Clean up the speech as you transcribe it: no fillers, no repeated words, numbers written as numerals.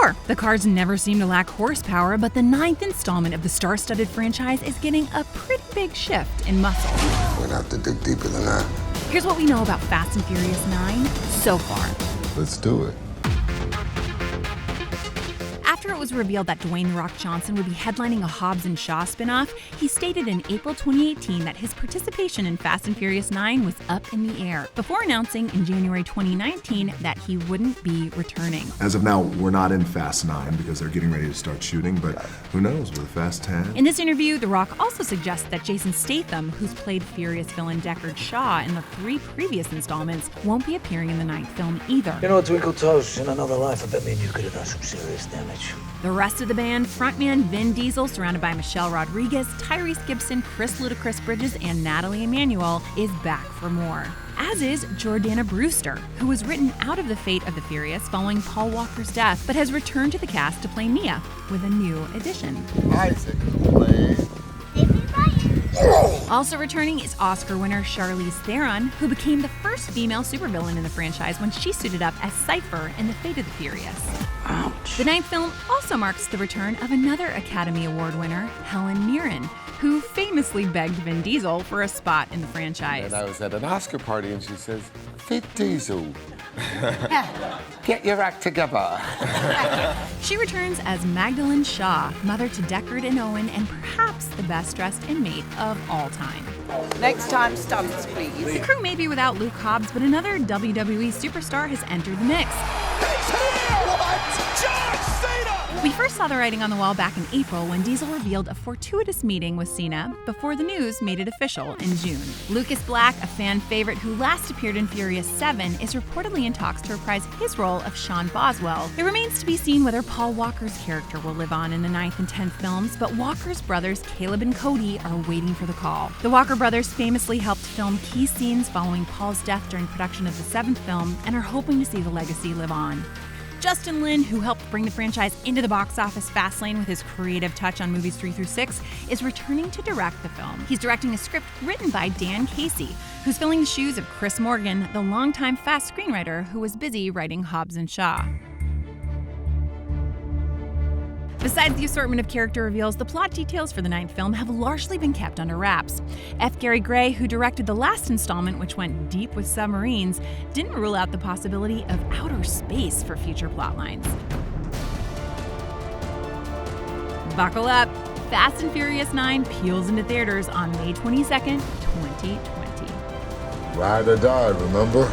Sure, the cars never seem to lack horsepower, but the 9th installment of the star-studded franchise is getting a pretty big shift in muscle. We're gonna have to dig deeper than that. Here's what we know about Fast and Furious 9 so far. Let's do it. After it was revealed that Dwayne "The Rock" Johnson would be headlining a Hobbs & Shaw spin-off, he stated in April 2018 that his participation in Fast and Furious 9 was up in the air, before announcing in January 2019 that he wouldn't be returning. As of now, we're not in Fast 9 because they're getting ready to start shooting, but who knows, with Fast 10? In this interview, The Rock also suggests that Jason Statham, who's played furious villain Deckard Shaw in the 3 previous installments, won't be appearing in the 9th film either. You know, Twinkle Toes, in another life, I bet me and you could have done some serious damage. The rest of the band, frontman Vin Diesel, surrounded by Michelle Rodriguez, Tyrese Gibson, Chris Ludacris Bridges, and Natalie Emmanuel, is back for more. As is Jordana Brewster, who was written out of the fate of the Furious following Paul Walker's death, but has returned to the cast to play Mia with a new addition. Isaac, play. Also returning is Oscar winner Charlize Theron, who became the first female supervillain in the franchise when she suited up as Cypher in The Fate of the Furious. Ouch. The 9th film also marks the return of another Academy Award winner, Helen Mirren, who famously begged Vin Diesel for a spot in the franchise. And I was at an Oscar party and she says, Vin Diesel, get your act together. She returns as Magdalene Shaw, mother to Deckard and Owen, and perhaps the best-dressed inmate of all time. Next time, stunts, please. The crew may be without Luke Hobbs, but another WWE superstar has entered the mix. We first saw the writing on the wall back in April when Diesel revealed a fortuitous meeting with Cena before the news made it official in June. Lucas Black, a fan favorite who last appeared in Furious 7, is reportedly in talks to reprise his role of Sean Boswell. It remains to be seen whether Paul Walker's character will live on in the 9th and 10th films, but Walker's brothers Caleb and Cody are waiting for the call. The Walker brothers famously helped film key scenes following Paul's death during production of the 7th film and are hoping to see the legacy live on. Justin Lin, who helped bring the franchise into the box office fast lane with his creative touch on movies 3 through 6, is returning to direct the film. He's directing a script written by Dan Casey, who's filling the shoes of Chris Morgan, the longtime Fast screenwriter who was busy writing Hobbs & Shaw. Besides the assortment of character reveals, the plot details for the 9th film have largely been kept under wraps. F. Gary Gray, who directed the last installment, which went deep with submarines, didn't rule out the possibility of outer space for future plotlines. Buckle up! Fast and Furious 9 peels into theaters on May 22nd, 2020. Ride or die, remember?